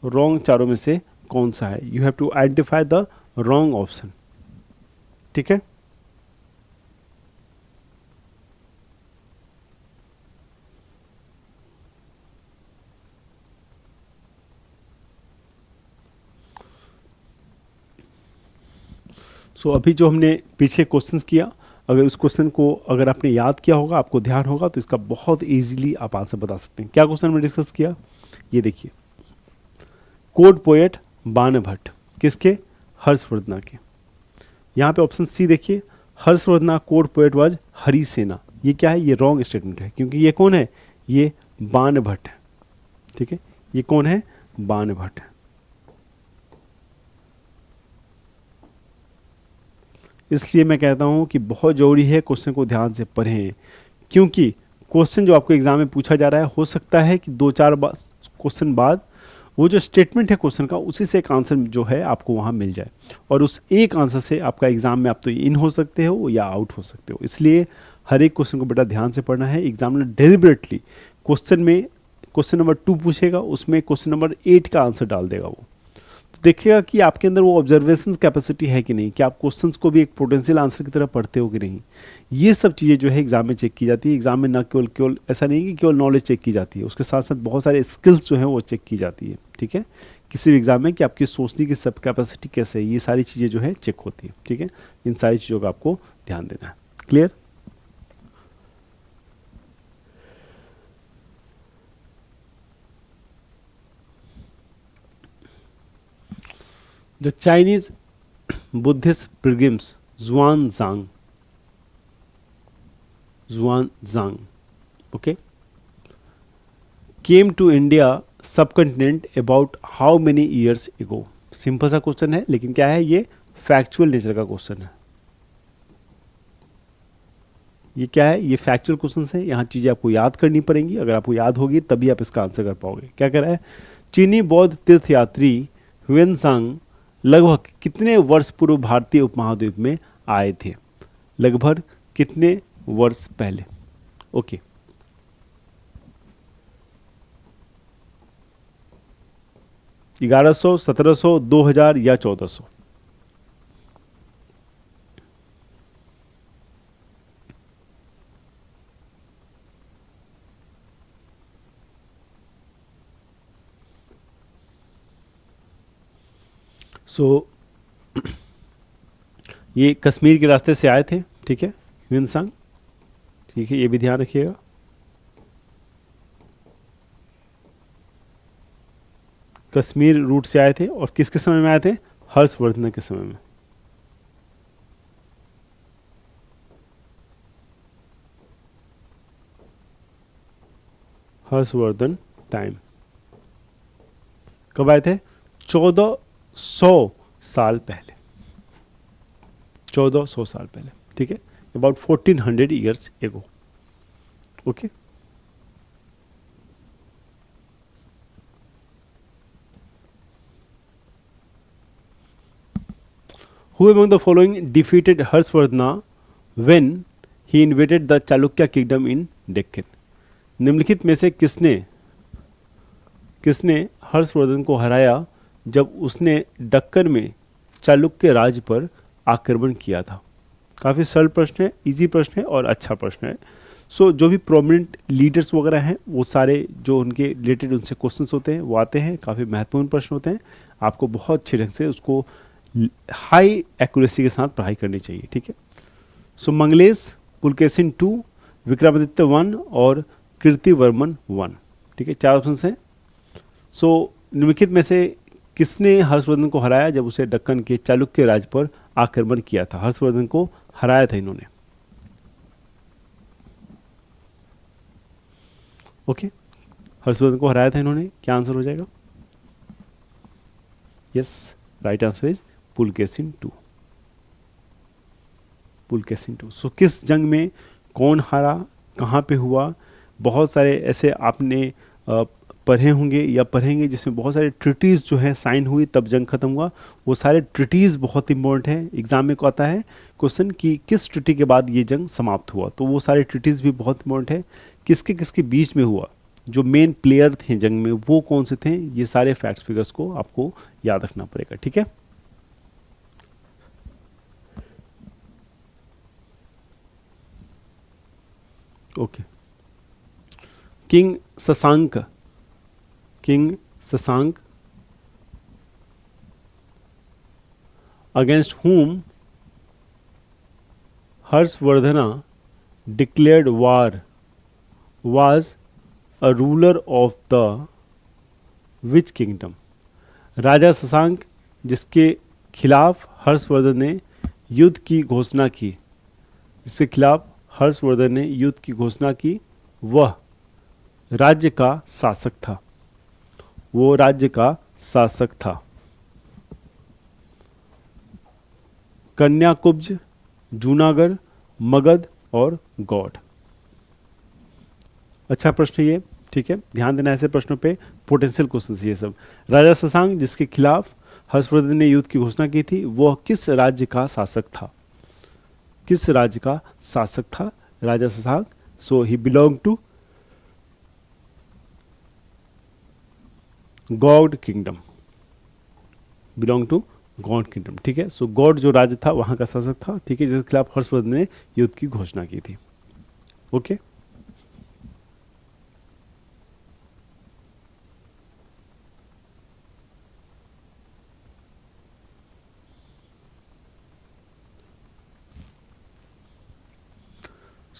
रॉन्ग चारों में से कौन सा है? You have to identify the wrong option. ठीक है, सो अभी जो हमने पीछे क्वेश्चंस किया, अगर उस क्वेश्चन को अगर आपने याद किया होगा, आपको ध्यान होगा, तो इसका बहुत इजीली आप आंसर बता सकते हैं। क्या क्वेश्चन में डिस्कस किया ये देखिए। कोर्ट पोएट बाणभट्ट किसके? हर्षवर्धन के। यहाँ पे ऑप्शन सी देखिए, Harshvardhan court poet was Harisena. ये क्या है? ये रॉन्ग स्टेटमेंट है, क्योंकि ये कौन है? ये बाणभट्ट है। ठीक है, ये कौन है? बाणभट्ट। इसलिए मैं कहता हूं कि बहुत जरूरी है क्वेश्चन को ध्यान से पढ़ें, क्योंकि क्वेश्चन जो आपको एग्जाम में पूछा जा रहा है, हो सकता है कि दो चार क्वेश्चन बाद वो जो स्टेटमेंट है क्वेश्चन का, उसी से एक आंसर जो है आपको वहां मिल जाए, और उस एक आंसर से आपका एग्जाम में आप तो इन हो सकते हो या आउट हो सकते हो। इसलिए हर एक क्वेश्चन को बेटा ध्यान से पढ़ना है। एग्जामिनर डेलिबरेटली क्वेश्चन में क्वेश्चन नंबर 2 पूछेगा, उसमें क्वेश्चन नंबर 8 का आंसर डाल देगा वो। तो देखिएगा कि आपके अंदर वो ऑब्जर्वेशन कैपेसिटी है कि नहीं, कि आप क्वेश्चंस को भी एक पोटेंशियल आंसर की तरह पढ़ते हो कि नहीं। ये सब चीज़ें जो है एग्जाम में चेक की जाती है। एग्जाम में ना केवल ऐसा नहीं कि केवल नॉलेज चेक की जाती है, उसके साथ साथ बहुत सारे स्किल्स जो है वो चेक की जाती है। ठीक है, किसी भी एग्जाम में कि आपकी सोचने की सब कैपेसिटी कैसे है, ये सारी चीज़ें जो है चेक होती है। ठीक है, इन सारी चीज़ों का आपको ध्यान देना है। Clear? The Chinese Buddhist pilgrims Xuanzang, okay, came to India subcontinent about how many years ago? Simple सा क्वेश्चन है, लेकिन क्या है, ये फैक्चुअल नेचर का क्वेश्चन है। ये क्या है? ये फैक्चुअल क्वेश्चन है। यहाँ चीज़ें आपको याद करनी पड़ेंगी, अगर आपको याद होगी तभी आप इसका आंसर कर पाओगे। क्या कह रहा है? चीनी बौद्ध तीर्थयात्री ह्वेनसांग लगभग कितने वर्ष पूर्व भारतीय उपमहाद्वीप में आए थे? लगभग कितने वर्ष पहले? ओके, 1100, 1700, 2000 या 1400? सो ये कश्मीर के रास्ते से आए थे। ठीक है, ह्वेनसांग। ठीक है, ये भी ध्यान रखिएगा। कश्मीर रूट से आए थे, और किसके समय में आए थे? हर्षवर्धन के समय में। हर्षवर्धन टाइम। कब आए थे? 1400 साल पहले, 1400 साल पहले, ठीक है, about 1400 years ago. Okay, Who among the following defeated Harshvardhana when he invaded the Chalukya kingdom in Deccan? निम्नलिखित में से किसने हर्षवर्धन को हराया जब उसने दक्कन में चालुक्य राज पर आक्रमण किया था? काफ़ी सरल प्रश्न है, इजी प्रश्न है और अच्छा प्रश्न है। सो जो भी प्रोमिनेंट लीडर्स वगैरह हैं वो सारे जो उनके रिलेटेड उनसे क्वेश्चंस होते हैं वो आते हैं, काफ़ी महत्वपूर्ण प्रश्न होते हैं। आपको बहुत अच्छे ढंग से उसको हाई एक्यूरेसी के साथ पढ़ाई करनी चाहिए, ठीक है। सो मंगलेश, पुलकेशिन 2, विक्रमादित्य 1 और कीर्तिवर्मन 1, ठीक है, 4 ऑप्शन हैं। सो निम्नलिखित में से किसने हर्षवर्धन को हराया जब उसे दक्कन के चालुक्य राज पर आक्रमण किया था? हर्षवर्धन को हराया था इन्होंने। ओके, हर्षवर्धन को हराया था इन्होंने। क्या आंसर हो जाएगा? Yes, right answer is Pulakeshin 2। Pulakeshin 2। सो किस जंग में कौन हारा, कहाँ पे हुआ? बहुत सारे ऐसे आपने पढ़े होंगे या पढ़ेंगे जिसमें बहुत सारे ट्रिटीज़ जो है साइन हुई तब जंग खत्म हुआ। वो सारे ट्रिटीज़ बहुत इंपॉर्टेंट है। एग्जाम में को आता है क्वेश्चन कि किस ट्रिटी के बाद ये जंग समाप्त हुआ, तो वो सारे ट्रिटीज़ भी बहुत इंपॉर्टेंट है। किसके किसके बीच में हुआ, जो मेन प्लेयर थे जंग में वो कौन से थे, ये सारे फैक्ट्स फिगर्स को आपको याद रखना पड़ेगा, ठीक है। Okay, king Shashank against whom Harshvardhana declared war was a ruler of the which kingdom? राजा शशांक जिसके खिलाफ हर्षवर्धन ने युद्ध की घोषणा की, जिसके खिलाफ हर्षवर्धन ने युद्ध की घोषणा की, वह राज्य का शासक था, वो राज्य का शासक था। कन्याकुब्ज, जूनागढ़, मगध और गौड़। अच्छा प्रश्न ये, ठीक है, ध्यान देना ऐसे प्रश्नों पे, पोटेंशियल क्वेश्चन ये सब। राजा शशांक जिसके खिलाफ हर्षवर्धन ने युद्ध की घोषणा की थी, वह किस राज्य का शासक था? किस राज्य का शासक था Raja Shashank? So he belong to Gaur kingdom, belong to Gaur kingdom, ठीक है। सो गौड़ जो राज्य था वहां का शासक था, ठीक है, जिसके खिलाफ हर्षवर्धन ने युद्ध की घोषणा की थी। Okay,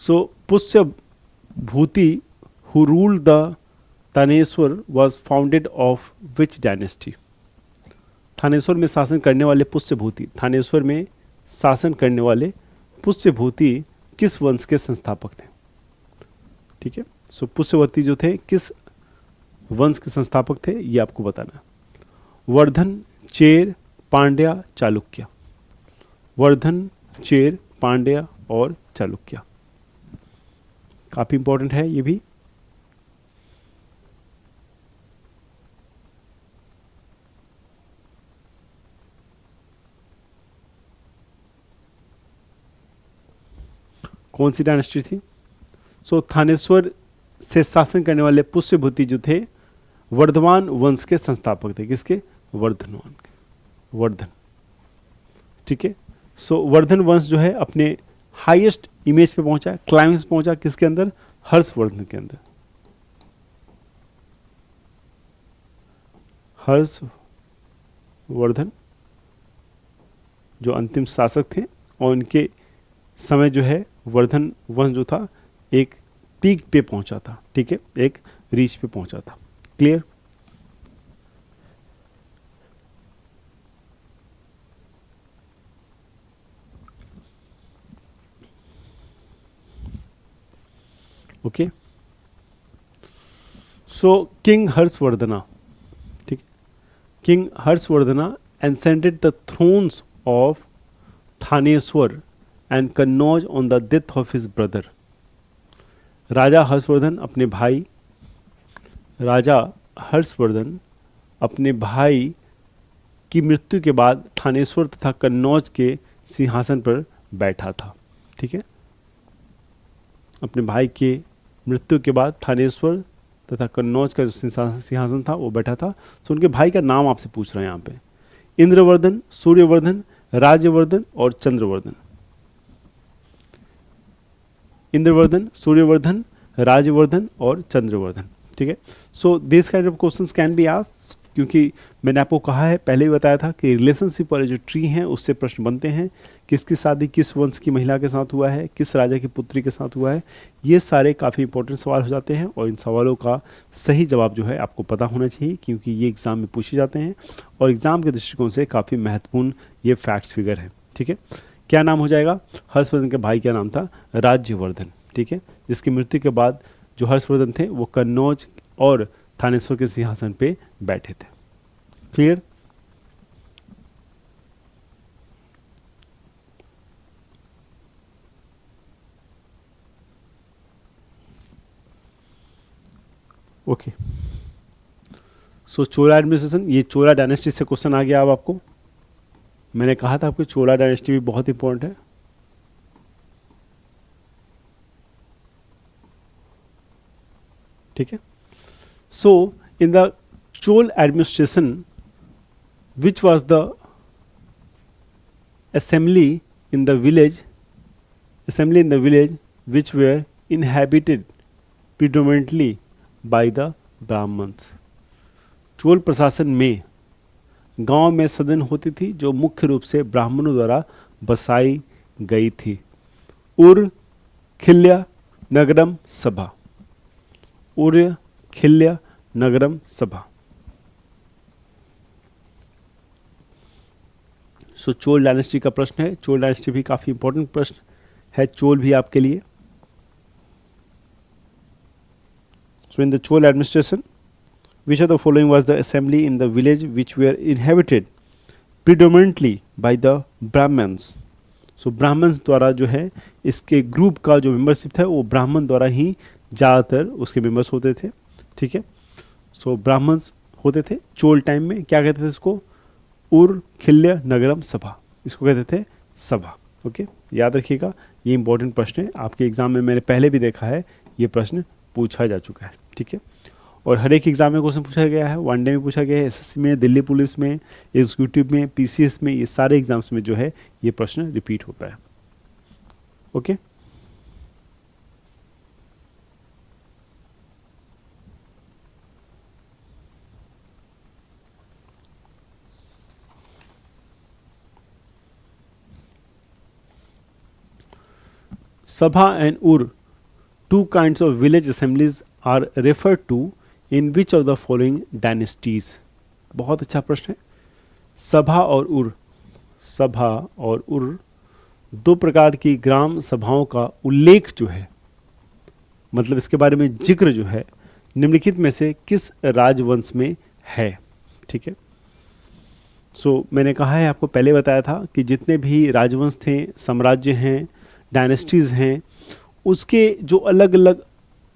so Pushyabhuti who ruled the Thaneshwar was founded of which dynasty? Thaneshwar में शासन करने वाले पुष्यभूति, थानेश्वर में शासन करने वाले पुष्यभूति किस वंश के संस्थापक थे? ठीक है, सो पुष्यवती जो थे किस वंश के संस्थापक थे ये आपको बताना। वर्धन, चेर, पांड्या, चालुक्य। वर्धन, चेर, पांड्या और चालुक्य, काफी इंपॉर्टेंट है ये भी। कौन सी डायनेस्टी थी? सो थानेश्वर से शासन करने वाले पुष्यभूति जो थे वर्धमान वंश के संस्थापक थे। किसके? वर्धमान के, वर्धन, ठीक है। सो वर्धन वंश जो है अपने हाईएस्ट इमेज पे पहुंचा, क्लाइमेक्स पहुंचा किसके अंदर? हर्षवर्धन के अंदर। हर्षवर्धन जो अंतिम शासक थे और उनके समय जो है वर्धन वंश जो था एक पीक पे पहुंचा था, ठीक है, एक रीच पे पहुंचा था। Clear? Okay, so king Harshavardhana, ठीक, king Harshavardhana ascended the thrones of Thaneshwar and Kannauj on the death of his brother. Raja Harshvardhan अपने भाई, राजा हर्षवर्धन अपने भाई की मृत्यु के बाद थानेश्वर तथा कन्नौज के सिंहासन पर बैठा था। ठीक है, अपने भाई के मृत्यु के बाद थानेश्वर तथा कन्नौज का जो सिंहासन था वो बैठा था। तो उनके भाई का नाम आपसे पूछ रहे हैं यहाँ पे, इंद्रवर्धन, सूर्यवर्धन, राज्यवर्धन और चंद्रवर्धन। इंद्रवर्धन, सूर्यवर्धन, राज्यवर्धन और चंद्रवर्धन। ठीक है, so this kind of questions can be asked, क्योंकि मैंने आपको कहा है, पहले ही बताया था कि रिलेशनशिप वाले जो ट्री हैं उससे प्रश्न बनते हैं। किसकी शादी किस वंश की महिला के साथ हुआ है, किस राजा की पुत्री के साथ हुआ है, ये सारे काफ़ी इंपॉर्टेंट सवाल हो जाते हैं और इन सवालों का सही जवाब जो है आपको पता होना चाहिए, क्योंकि ये एग्ज़ाम में पूछे जाते हैं और एग्ज़ाम के दृष्टिकोण से काफ़ी महत्वपूर्ण ये फैक्ट्स फिगर है। ठीक है, क्या नाम हो जाएगा? हर्षवर्धन के भाई का नाम था राज्यवर्धन। ठीक है, जिसकी मृत्यु के बाद जो हर्षवर्धन थे वो कन्नौज और थानेश्वर के सिंहासन पे बैठे थे। क्लियर? ओके, सो चोला एडमिनिस्ट्रेशन, ये चोला डायनेस्टी से क्वेश्चन आ गया। अब आपको मैंने कहा था आपको चोला डायनेस्टी भी बहुत इंपॉर्टेंट है। ठीक है, so in the Chola administration which was the assembly in the village which were inhabited predominantly by the Brahmins। Chola प्रशासन में गांव में सदन होती थी जो मुख्य रूप से ब्राह्मणों द्वारा बसाई गई थी। उर खिल्या नगरम सभा, उर खिल्या नगरम सभा। सो चोल डायनेस्टी का प्रश्न है। चोल डायनेस्टी भी काफ़ी इंपॉर्टेंट प्रश्न है, चोल भी आपके लिए। So in the Chola administration which are the following was the assembly in the village which were inhabited predominantly by the Brahmins. So Brahmins द्वारा जो है इसके ग्रुप का जो मेंबरशिप था वो ब्राह्मण द्वारा ही ज़्यादातर उसके मेंबर्स होते थे। ठीक है, सो ब्राह्मण्स होते थे चोल टाइम में। क्या कहते थे इसको? उर खिल्य नगरम सभा, इसको कहते थे सभा। ओके, याद रखिएगा, ये इंपॉर्टेंट प्रश्न है, आपके एग्जाम में मैंने पहले भी देखा है, ये प्रश्न पूछा जा चुका है। ठीक है, और हर एक एग्जाम में क्वेश्चन पूछा गया है, वनडे में पूछा गया है, एसएससी में, दिल्ली पुलिस में, एग्जीक्यूटिव में, पीसीएस में, ये सारे एग्जाम्स में जो है ये प्रश्न रिपीट होता है। Okay, Sabha and Ur, two kinds of village assemblies are referred to in which of the following dynasties? बहुत अच्छा प्रश्न है। सभा और उर, सभा और उर दो प्रकार की ग्राम सभाओं का उल्लेख जो है, मतलब इसके बारे में जिक्र जो है, निम्नलिखित में से किस राजवंश में है? ठीक है, सो मैंने कहा है, आपको पहले बताया था कि जितने भी राजवंश थे, साम्राज्य हैं, डायनेस्टीज़ हैं, उसके जो अलग अलग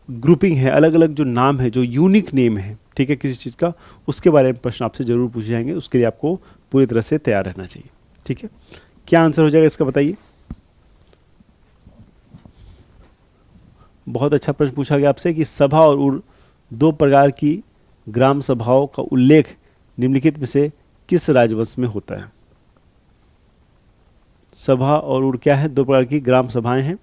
ग्रुपिंग है, अलग अलग जो नाम है, जो यूनिक नेम है, ठीक है, किसी चीज़ का, उसके बारे में प्रश्न आपसे ज़रूर पूछे जाएंगे। उसके लिए आपको पूरी तरह से तैयार रहना चाहिए। ठीक है, क्या आंसर हो जाएगा इसका बताइए? बहुत अच्छा प्रश्न पूछा गया आपसे कि सभा और उर दो प्रकार की ग्राम सभाओं का उल्लेख निम्नलिखित में से किस राजवंश में होता है? सभा और उर क्या है? दो प्रकार की ग्राम सभाएं हैं।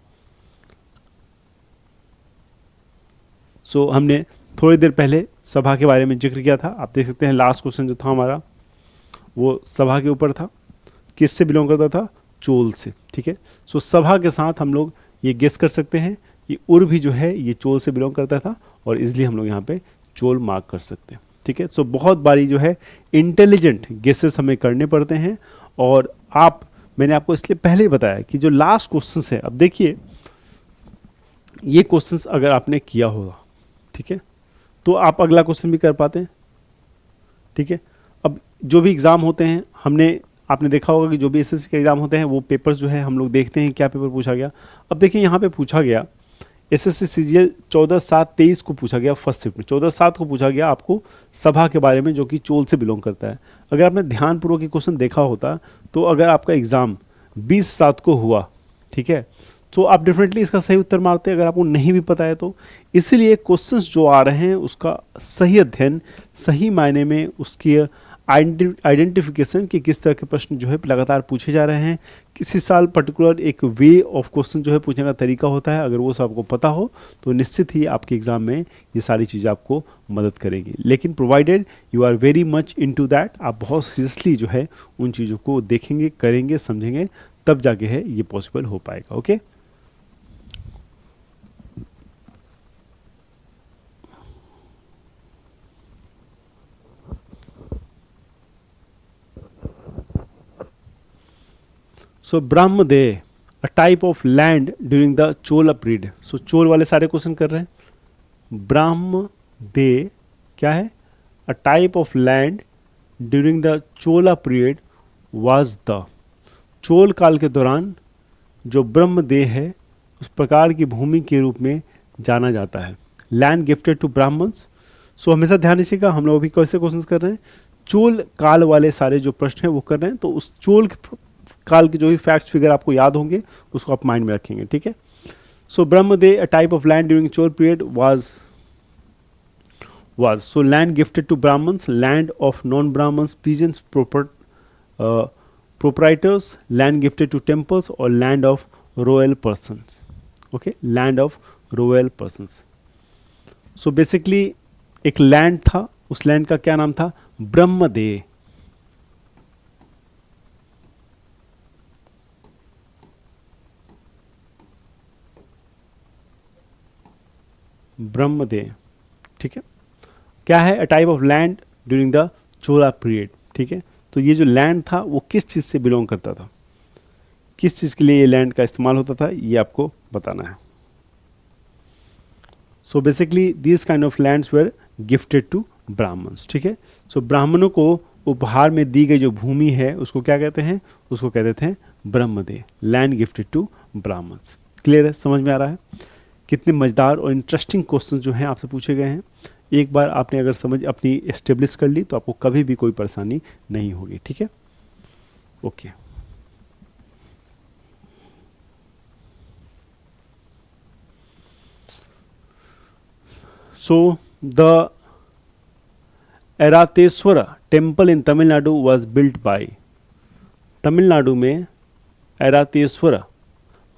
सो हमने थोड़ी देर पहले सभा के बारे में जिक्र किया था, आप देख सकते हैं लास्ट क्वेश्चन जो था हमारा वो सभा के ऊपर था। किससे बिलोंग करता था? चोल से। ठीक है, सो सभा के साथ हम लोग ये गेस कर सकते हैं कि उर भी जो है ये चोल से बिलोंग करता था, और इसलिए हम लोग यहाँ पे चोल मार्क कर सकते हैं। ठीक है, सो बहुत बारी जो है इंटेलिजेंट गेसेस हमें करने पड़ते हैं, और मैंने आपको इसलिए पहले ही बताया कि जो लास्ट क्वेश्चंस है, अब देखिए ये क्वेश्चंस अगर आपने किया होगा, ठीक है, तो आप अगला क्वेश्चन भी कर पाते हैं। ठीक है, अब जो भी एग्ज़ाम होते हैं, आपने देखा होगा कि जो भी एसएससी के एग्ज़ाम होते हैं वो पेपर्स जो है हम लोग देखते हैं क्या पेपर पूछा गया। अब देखिए यहाँ पे पूछा गया एसएससी सीजीएल 14/7/23 को पूछा गया फर्स्ट शिफ्ट में, 14/7 को पूछा गया आपको सभा के बारे में, जो कि चोल से बिलोंग करता है। अगर आपने ध्यानपूर्वक ये क्वेश्चन देखा होता तो अगर आपका एग्ज़ाम 20/7 को हुआ, ठीक है, तो आप डेफिनेटली इसका सही उत्तर मारते अगर आपको नहीं भी पता है तो। इसीलिए क्वेश्चंस जो आ रहे हैं उसका सही अध्ययन, सही मायने में उसकी आइडेंटिफिकेशन कि किस तरह के प्रश्न जो है लगातार पूछे जा रहे हैं, किसी साल पर्टिकुलर एक वे ऑफ क्वेश्चन जो है पूछने का तरीका होता है, अगर वो सब आपको पता हो तो निश्चित ही आपके एग्जाम में ये सारी चीज़ें आपको मदद करेंगी। लेकिन provided you are very much into that, आप बहुत सीरियसली जो है उन चीज़ों को देखेंगे, करेंगे, समझेंगे, तब जाके है ये पॉसिबल हो पाएगा। Okay, so brahmadeva a type of land during the Chola period. So Chola वाले सारे क्वेश्चन कर रहे हैं। ब्रह्मदेव क्या है? A type of land during the Chola period was the, Chola काल के दौरान जो ब्रह्मदेव है उस प्रकार की भूमि के रूप में जाना जाता है। Land gifted to Brahmins. So हमेशा ध्यान रखिएगा, हम लोग अभी कैसे क्वेश्चन कर रहे हैं, चोल काल वाले सारे जो प्रश्न हैं वो कर रहे हैं, तो उस चोल काल के जो भी फैक्ट्स फिगर आपको याद होंगे उसको आप माइंड में रखेंगे। ठीक है, so brahmadeva a type of land during Chola period was so land gifted to Brahmins, land of non-Brahmins, peasants, proprietors, land gifted to temples, और land of royal persons. Okay, land of royal persons. So basically एक land था, उस land का क्या नाम था? ब्रह्मदेव। ब्रह्मदेव, ठीक है, क्या है? A type of land during the Chola period. ठीक है, तो ये जो लैंड था वो किस चीज़ से बिलोंग करता था, किस चीज़ के लिए ये लैंड का इस्तेमाल होता था, ये आपको बताना है। So basically this kind of lands were gifted to Brahmans. ठीक है, सो ब्राह्मणों को उपहार में दी गई जो भूमि है उसको क्या कहते हैं? उसको कहते हैं Brahmadeya, land gifted to Brahmans. Clear है, समझ में आ रहा है? कितने मज़ेदार और इंटरेस्टिंग क्वेश्चन जो हैं आपसे पूछे गए हैं। एक बार आपने अगर समझ अपनी एस्टेब्लिश कर ली तो आपको कभी भी कोई परेशानी नहीं होगी। ठीक है, okay. So the Erateshwar temple in Tamil Nadu was built by, Tamil Nadu में एरातेश्वर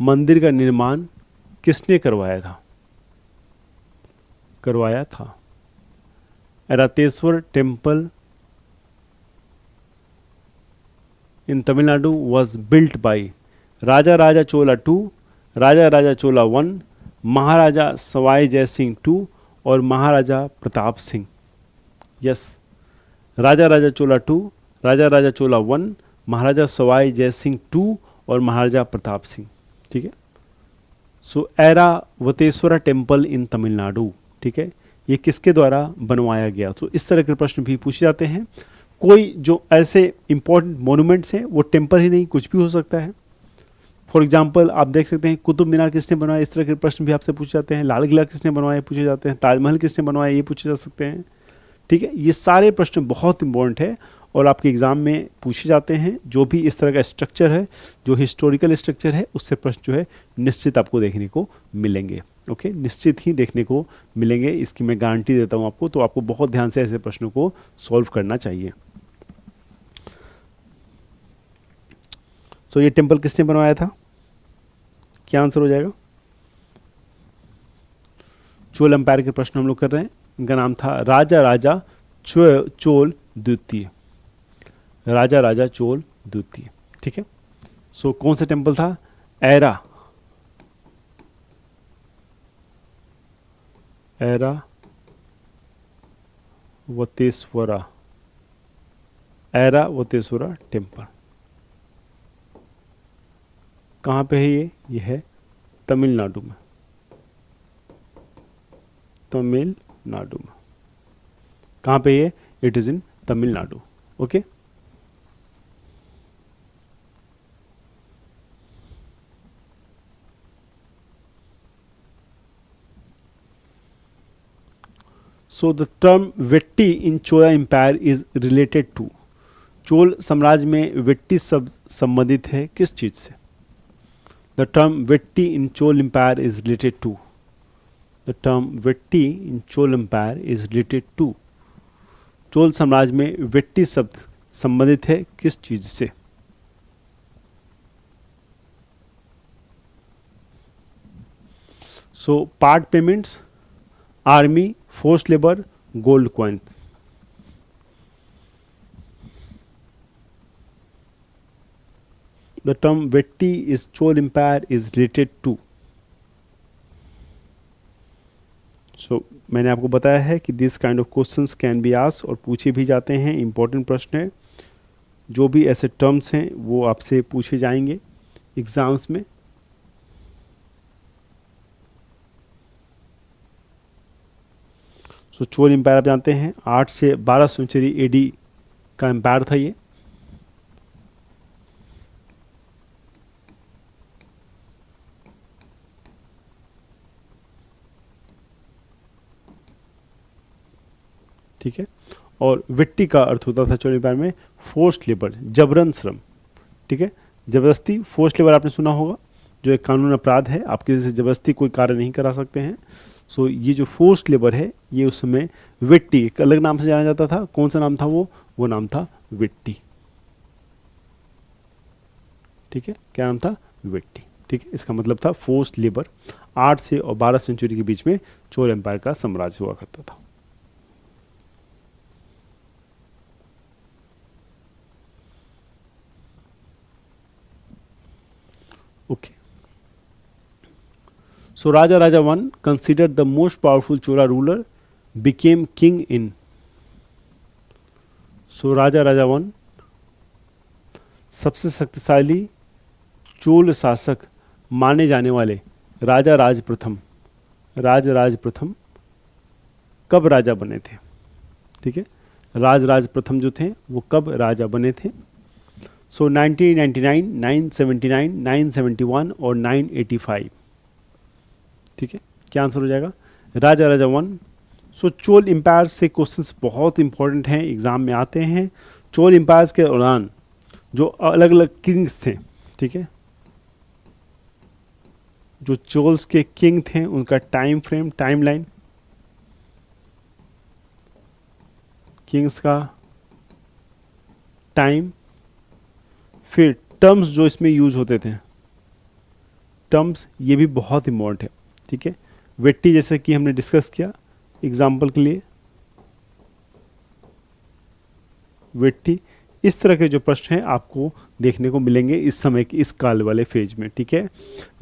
मंदिर का निर्माण किसने करवाया था? Erateshwar temple in Tamil Nadu was built by Raja Raja Chola 2, Raja Raja Chola 1, Maharaja Sawai Jai Singh 2 और महाराजा प्रताप सिंह। यस, राजा राजा चोला 2, राजा राजा चोला 1, महाराजा सवाई जय सिंह 2 और महाराजा प्रताप सिंह। ठीक है, so Airavateshwara temple in Tamil Nadu, ठीक है, ये किसके द्वारा बनवाया गया? तो इस तरह के प्रश्न भी पूछे जाते हैं। कोई जो ऐसे इंपॉर्टेंट मोनूमेंट्स हैं वो टेम्पल ही नहीं, कुछ भी हो सकता है। फॉर एग्जांपल आप देख सकते हैं कुतुब मीनार किसने बनवाया, इस तरह के प्रश्न भी आपसे पूछे जाते हैं। लाल किला किसने बनवाया पूछे जाते हैं। ताजमहल किसने बनवाया ये पूछे जा सकते हैं। ठीक है, ये सारे प्रश्न बहुत इंपॉर्टेंट है और आपके एग्ज़ाम में पूछे जाते हैं। जो भी इस तरह का स्ट्रक्चर है, जो हिस्टोरिकल स्ट्रक्चर है, उससे प्रश्न जो है निश्चित आपको देखने को मिलेंगे। ओके, निश्चित ही देखने को मिलेंगे, इसकी मैं गारंटी देता हूँ आपको। तो आपको बहुत ध्यान से ऐसे प्रश्नों को सॉल्व करना चाहिए। तो ये टेम्पल किसने बनवाया था? क्या आंसर हो जाएगा? चोल एम्पायर के प्रश्न हम लोग कर रहे हैं। इनका नाम था राजा राजा चोल द्वितीय, राजा राजा चोल द्वितीय। ठीक है, सो कौन सा टेम्पल था? ऐरावतेश्वरा टेम्पल। कहाँ पे है ये है तमिलनाडु में, तमिलनाडु में। कहाँ पे ये? It is in Tamil Nadu. Okay, so the term vetti in Chola empire is related to, Chola साम्राज्य में वेट्टी शब्द संबंधित है किस चीज से? The term vetti in Chola empire is related to, the term vetti in Chola empire is related to, Chola साम्राज्य में वेट्टी शब्द संबंधित है किस चीज से? So part payments, army, force labour, gold coin. The term vetti is Chola empire is related to. So मैंने आपको बताया है कि this kind of questions can be asked, और पूछे भी जाते हैं, इंपॉर्टेंट प्रश्न है। जो भी ऐसे टर्म्स हैं वो आपसे पूछे जाएंगे एग्जाम्स में। सो चोल एम्पायर आप जानते हैं 8 से 12 सेंचुरी एडी का एम्पायर था ये। ठीक है, और वेट्टी का अर्थ होता था चोल एम्पायर में फोर्स्ड लेबर, जबरन श्रम। ठीक है, जबरदस्ती, फोर्स्ड लेबर आपने सुना होगा, जो एक कानून अपराध है, आप किसी से जबरदस्ती कोई कार्य नहीं करा सकते हैं। सो ये जो फोर्स्ड लेबर है ये उस समय वेट्टी, एक अलग नाम से जाना जाता था। कौन सा नाम था वो नाम था वेट्टी। ठीक है, क्या नाम था? वेट्टी। ठीक है, इसका मतलब था फोर्स्ड लेबर। 8 से और 12 सेंचुरी के बीच में चोल एम्पायर का साम्राज्य हुआ करता था। Okay, so Raja Raja one, considered the most powerful Chola ruler, became king in। So Raja Raja one, सबसे शक्तिशाली चोल शासक माने जाने वाले राजा राज प्रथम कब राजा बने थे? ठीक है, राज प्रथम जो थे वो कब राजा बने थे? सो 1999, 979, 971 और 985। ठीक है, क्या आंसर हो जाएगा? राजा राजा वन। सो चोल एम्पायर से क्वेश्चंस बहुत इंपॉर्टेंट हैं, एग्जाम में आते हैं। चोल एम्पायर्स के दौरान जो अलग अलग किंग्स थे, ठीक है, जो चोल्स के किंग थे उनका टाइम फ्रेम, टाइमलाइन, किंग्स का टाइम, फिर टर्म्स जो इसमें यूज होते थे, टर्म्स ये भी बहुत इंपॉर्टेंट है। ठीक है, वेट्टी जैसे कि हमने डिस्कस किया एग्जाम्पल के लिए, वेट्टी, इस तरह के जो प्रश्न हैं आपको देखने को मिलेंगे इस समय की, इस काल वाले फेज में। ठीक है,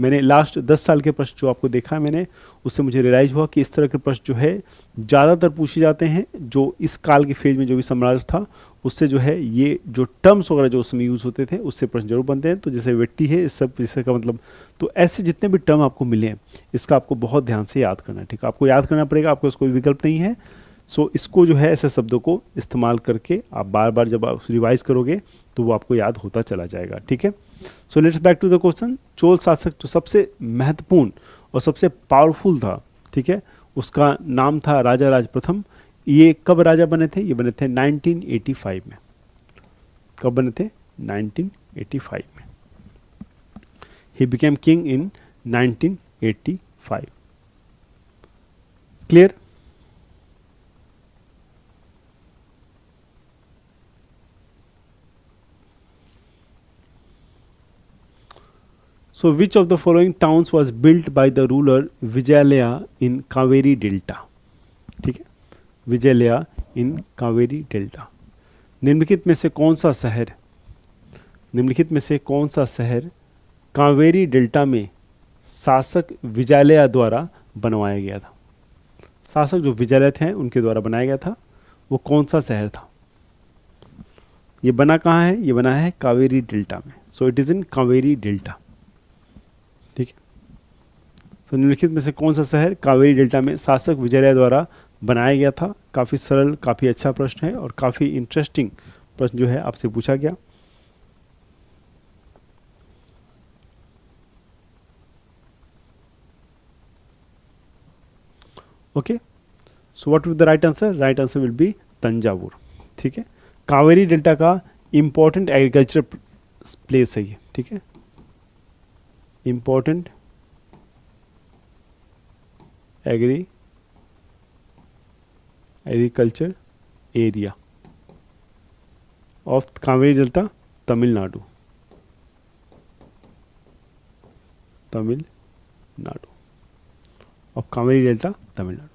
मैंने लास्ट 10 साल के प्रश्न जो आपको देखा है मैंने, उससे मुझे रियलाइज हुआ कि इस तरह के प्रश्न जो है ज़्यादातर पूछे जाते हैं जो इस काल के फेज में जो भी साम्राज्य था उससे जो है ये जो टर्म्स वगैरह जो उस समय यूज़ होते थे उससे प्रश्न जरूर बनते हैं। तो जैसे वेट्टी है, इस सब इससे का मतलब, तो ऐसे जितने भी टर्म आपको मिले हैं इसका आपको बहुत ध्यान से याद करना है। ठीक है, आपको याद करना पड़ेगा, आपको कोई विकल्प नहीं है। सो इसको जो है ऐसे शब्दों को इस्तेमाल करके आप बार बार जब आप रिवाइज करोगे तो वो आपको याद होता चला जाएगा। ठीक है, so let's back to the question. Chola शासक जो सबसे महत्वपूर्ण और सबसे पावरफुल था, ठीक है, उसका नाम था राजा राज प्रथम। ये कब राजा बने थे? ये बने थे 1985 में। कब बने थे? 1985 में। He became king in 1985। Clear? So which of the following towns was built by the ruler Vijayalaya in Kaveri Delta? ठीक है, विजयलया इन कावेरी डेल्टा। निम्नलिखित में से कौन सा शहर, निम्नलिखित में से कौन सा शहर कावेरी डेल्टा में शासक विजयलया द्वारा बनवाया गया था? शासक जो विजयलया थे उनके द्वारा बनाया गया था, वो कौन सा शहर था? ये बना कहाँ है? ये बना है कावेरी डेल्टा में। So it is in Kaveri delta. ठीक है, तो निम्नलिखित में से कौन सा शहर कावेरी डेल्टा में शासक विजयलया द्वारा बनाया गया था। काफ़ी सरल, काफ़ी अच्छा प्रश्न है और काफ़ी इंटरेस्टिंग प्रश्न जो है आपसे पूछा गया। Okay, so what will the right answer? Right answer will be Thanjavur. ठीक है, कावेरी डेल्टा का इंपॉर्टेंट एग्रीकल्चर प्लेस है ये। ठीक है, important agriculture area of Kaveri delta, Tamil Nadu. Tamil Nadu of Kaveri delta, Tamil Nadu.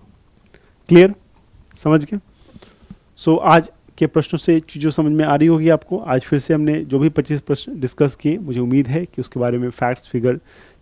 Clear? समझ गए? सो आज के प्रश्नों से चीज़ों समझ में आ रही होगी आपको। आज फिर से हमने जो भी 25 प्रश्न डिस्कस किए, मुझे उम्मीद है कि उसके बारे में फैक्ट्स, फिगर,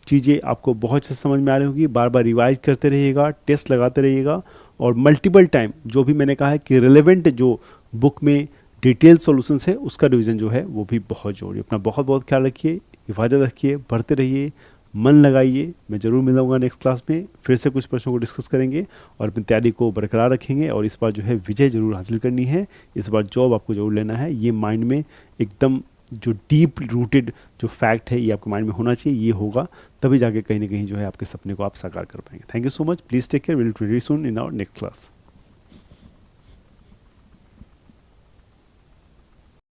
चीज़ें आपको बहुत अच्छे से समझ में आ रही होगी। बार बार रिवाइज करते रहिएगा, टेस्ट लगाते रहिएगा और मल्टीपल टाइम जो भी मैंने कहा है कि रिलेवेंट जो बुक में डिटेल सॉल्यूशंस है उसका रिवीजन जो है वो भी बहुत जरूरी है। अपना बहुत बहुत ख्याल रखिए, हिफाजत रखिए, बढ़ते रहिए, मन लगाइए। मैं ज़रूर मिलूंगा नेक्स्ट क्लास में, फिर से कुछ प्रश्नों को डिस्कस करेंगे और अपनी तैयारी को बरकरार रखेंगे। और इस बार जो है विजय जरूर हासिल करनी है, इस बार जॉब आपको जरूर लेना है। ये माइंड में एकदम जो डीप रूटेड जो फैक्ट है ये आपके माइंड में होना चाहिए। ये होगा तभी जाके कहीं ना कहीं जो है आपके सपने को आप साकार कर पाएंगे। Thank you so much, please take care, will meet very soon in our next class.